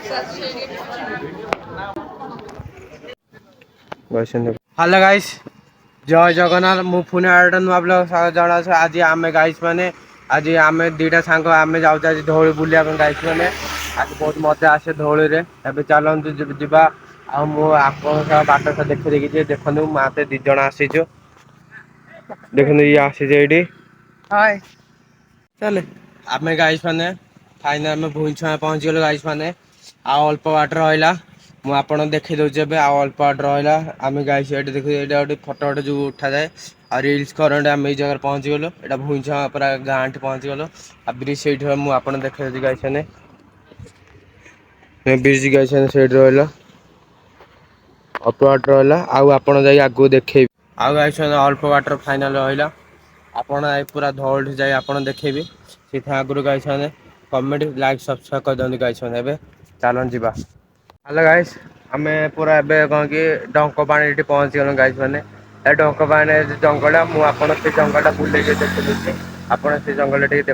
Hello guys, जय जगन्नाथ। मु पुणे आरे नुआ ब्लॉग जणा आज आम गाइस मैंने आज आम दीटा सांग आम जाऊँ आज धौली बुलिया गाइस मैंने आज बहुत मजा आसे धौली रे। एबे चलतु जीवा आ मु आपन बाट देखी देखी देखु मत दी जण आसीचु देखु ये आसी हाय चले आम गाइस मैंने फाइनल आम भुवनेश्वर पहुंची गलु गाइस मैंने आ अल्प बाट रहा मु आपन देखी दौचे अल्प बाट रहा आम गाइस देख गोटे फटो गोटे जो उठा जाए आ रिल्स करंट आम ये जगह पहुंची गलु एटा भुवनेश्वर पूरा गाँ पहुंची गलु आ ब्रिज से मुझे देखा गाइस ब्रिज गाइस से रहा अल्प बाट रहा आपड़ जा आगू देखे आउ गाइस अल्प बाटर फाइनाल रहा आपड़ पूरा धौल जाए आप देखेबी से आगुरी गाइस कमेंट लाइक सब्सक्राइब कर दिखाई गाइस चलन जा हेलो गाइस आम पूरा एवं कौन कि डंक पानी पहुंची गलु गाइस मैंने डंक पानी जंगल मुझे जंगल बुले देखी आप जंगल देख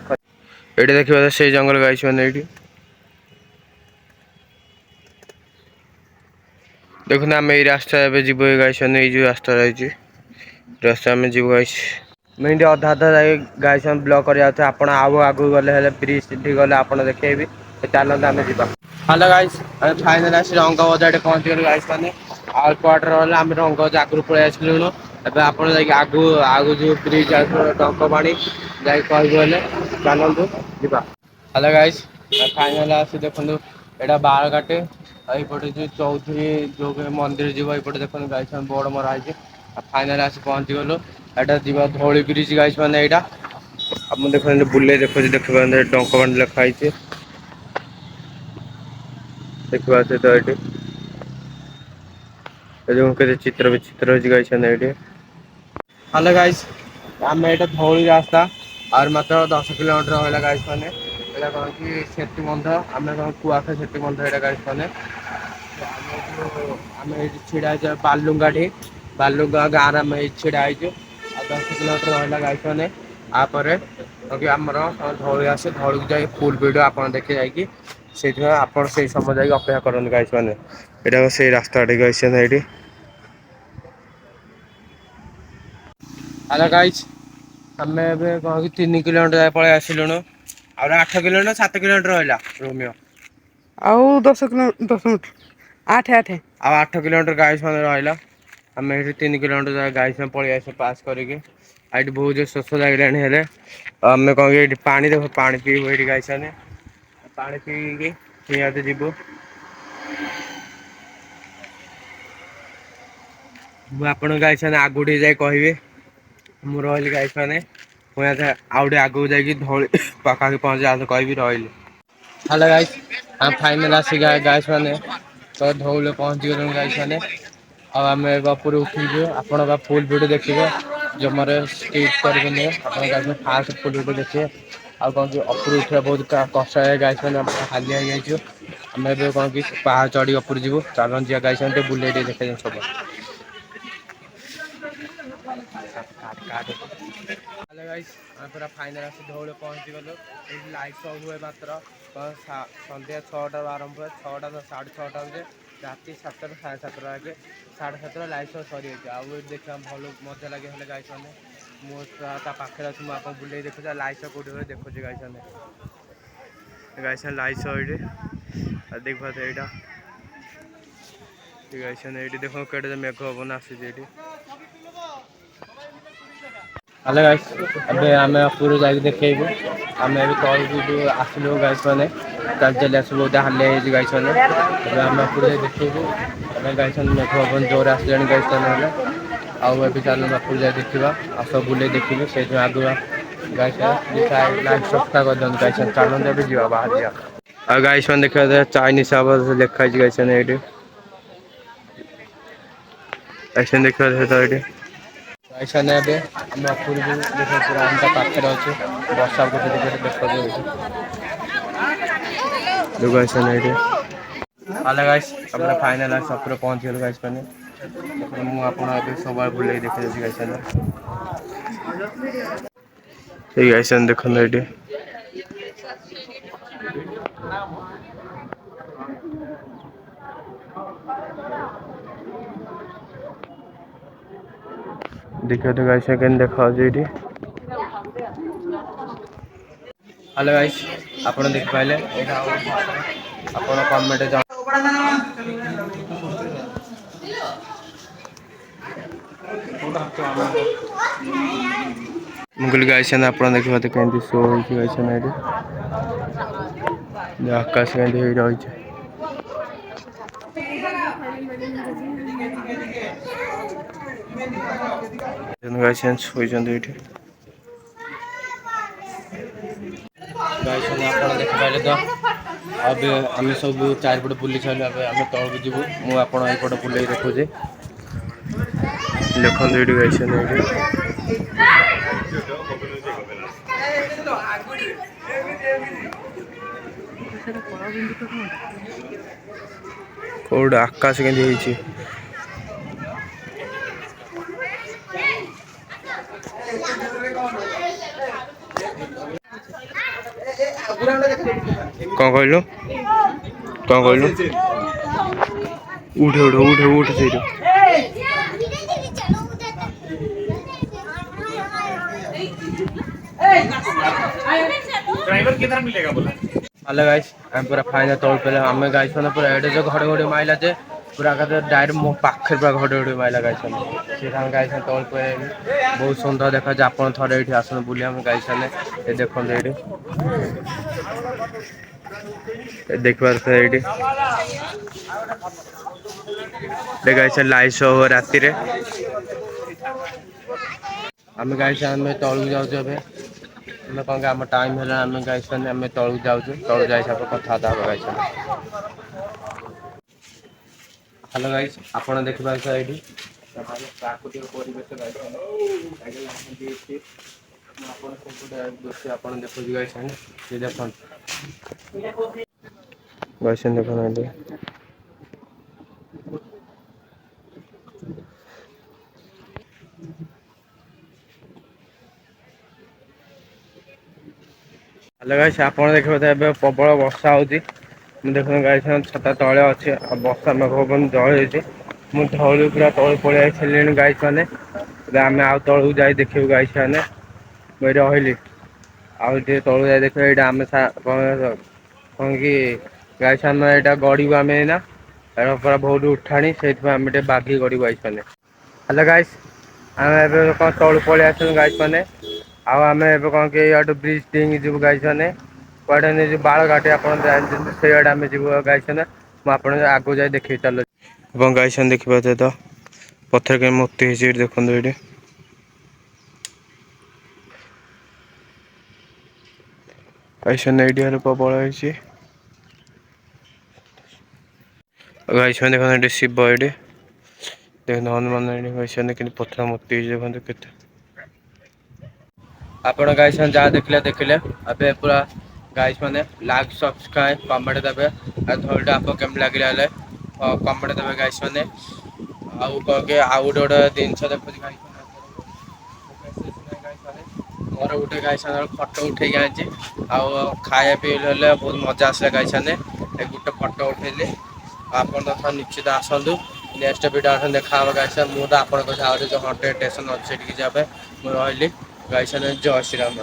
ये देखिए से जंगल गाइस मैंने देखो आम ये रास्ता जीव गाइस मैंने जो रास्ता रही रास्ता आम जीव गाइस मैं अधा अधा जा गाइस ब्लॉक कर आप आगू गले ब्रिज गले आप देखेबी चलते आम जा हेलो गाइस फाइनल आस रंग बजार पहुंची गलु गाइस मैंने अल्प बाट रहा आम रंग आगू पलि आसलुणु एवं आप आगू आगू जो ब्रिज डंक पानी जा कहले चलतु जा हेलो गाइस फाइनल आस देखु यहाँ बाल काटे यपटे जो चौधरी जो मंदिर जीव ये देखो गाइस बोर्ड मराई फाइनल आस पहुंची गलु एटा जीवा धौली ब्रिज गाइस मैंने यहाँ आप देख बुले देखो देखिए डंक पानी लिखाई देखा तो ये चित्र विचित्र गाइस ये हेलो गाइस आम यहाँ धौली रास्ता और मात्र 10 किलोमीटर रहा गाइस मैंने यहाँ कौन कि सेतु बंध आम कुआख सेतु बंध यहाँ गाइस मैंने आम छिड़ा बालुंगा बालुंगा गाँव आम छिड़ा 10 किलोमीटर रहा गाइस मैंने आपर आमर धौली आसे धौली को जाए फुल वीडियो आप देखे जाकि आप समय जाकि अपेक्षा करें गाइस मैंने यहाँ से रास्ता गाइस ये हेलो गाइस आम कह 3 किलोमीटर पलि आसलुणु आ 8 किलोमीटर 7 किलोमीटर रहा रोमियो आउ 10 मिनट 8 आ 8 किलोमीटर गाइस मैंने रहा आम ये 3 किलोमीटर गाइस में पलि आस पास करके बहुत शोष लगे आम कौन कि पानी देख पानी पीबू ये गाइस मैंने पानी पी जीवु मुझे गाइस आगू जाए कहि मु रही गाइस मैंने मुझे आउटे आगू जाकि धौली पाखा पहुंचे कहि रही हेलो गाइस हम फाइनल आसी गाइस मैंने तो धौली पहुंची गलु गाइस मैंने आम उपर उठू आप फुल वीडियो देखिए जमार स्किप करेंगे आप फास्ट फुल वीडियो देखिए आ कौन कि उपर उठा बहुत कष्ट है गाइस मैंने हालिया हो आम कौन कि पहाड़ चढ़ी उपर जीव चलन जी गाइस बुले देखे सब हेलो गाइस पूरा फाइनल आस धौली पहुंची गलु ये लाइट सब हुए मात्र सन्ध्या 6टा आरंभ हुए 6टा 6:30 बजे राति 7टा 7:30 आगे 7:30 लाइट सब सरी जाए देखा भल मजा लगे हेल्ले गाइस मैंने मुझे पाखे अच्छे मुझे बुले देखुचा लाइट सब कौटे देखुचे गाइस मैंने गाइस लाइट सब ये देख पाते यहाँ गाइस ये देख कड़े मेघ पवन आसी हेलो गाइस अबे आम ऊपर जाके देखेबू आम तल जो आसलु गाइस मैंने चल चल आस बहुत हालिया गाइस मैंने आम ऊपर जाए देखेबू गाइस मेघ पवन जोर आसला गाइस मैंने आउ चल ऊपर जाए देखा आ सब बुले देखिए से आगु गाइस लाइक सब्सक्राइब कर दिखाई गाइस चलते जा बाहर जा गाइस मैंने देखा चाइनीज लिखाई गाइस ये ऐसे देखा ये ऐसा नहीं अबे हम अपुर भी देखो पूरा हमका पाखे अच्छे वर्षा को देखो ऐसा नहीं हेलो गाइस अपने फाइनल आस पूरा पहुंच गलु गाइस मैंने मु आपन सब बुले देखे गाइस गाइस देखो ये देखिए तो गाइस केन देखा एठी। हेलो गाइस आपण देख पाइले एटा आपण कमेंट जा मुगल गाइस आपण देखबा तो केंदी शो होई गाइस एठी। आकाश केंदी होई रही छै। गाइस होइछन एठी। गाइस आपण देख पाइले तो अब आम सब चारिपट बुली सारे आम तौक जीवु मु आपण एपट बुले देखुचे देखो ये गाइस कोड आकाश केंदी होईची। कौन कहलु कौन कहलु उठ उठ उठ उठ से ड्राइवर किधर मिलेगा बोला। हेलो गाइस हम पूरा फाइनल तौल पे हमें गाइस ने पूरा एडे जो घड़े घड़े माइला जे पूरा का डायरेक्ट मो पाखे पूरा घड़े घड़े माइला गाइस ने से हम गाइस तौल पे बहुत सुंदर देखा जे आपण थरे एठी आसन बुली हम गाइस ने ए देखन एठी ए देखबार से एठी दे गाइस लाइव शो हो राती रे हम गाइस हम तौल जाउ जबे हमें कौन आम टाइम है आम गाइस आम तौक जाऊँ तौक जाए कथा गाइस। हेलो गाइस आपण देखा ये प्राकृतिक परिवेश गाइस आप देखो गाइस ये देख गाइस देख हेलो गाइस आपण देखबे प्रबल वर्षा होची देखो गाइस छता तले अच्छे वर्षा मेघ पवन जल मु धौली पूरा तल पड़े आई गाइस मैंने आम आउ तलू जा देखू गाइस मैंने मुझे रही आउ तलू जा देख आम कौन कि गाइस आम यहाँ गड़ू आम ना पूरा बहुत उठाणी से आम बाघी गड़ू गाइस मैंने। हेलो गाइस आम कौन तलू पड़े आस गाइस मैंने आम कौन कि ब्रिज डेंगी जीव गाइस मैंने कड़े जो बाल घाटी आप से आम जीव गाइस मुझे आगू जाए देखे चल गाइस देखिए तो पत्थर के मूर्ति है देखो ये गाइस ये प्रबल है गाइस देखो शिव ये देखो हनुमान गाइस कि पत्थर मूर्ति देखो के आपण गाइस जहाँ देखले अबे पूरा गाइस मैंने लाइक सब्सक्राइब कमेंट देवे धरटा आप केम लगे कमेंट देवे गाइस मैंने आउ कह आउ गोटे जिनस देखुच गाइस मोर गोटे गाइस फटो उठे आनी खाया पीले बहुत मजा आसा गाइस गोटे फटो उठेली आप निश्चित आसतु नेक्स्ट वीडियो देखा गाइस मुझे आप जो हंटेड स्टेशन अच्छे मुझे रही गाइस जय श्री राम।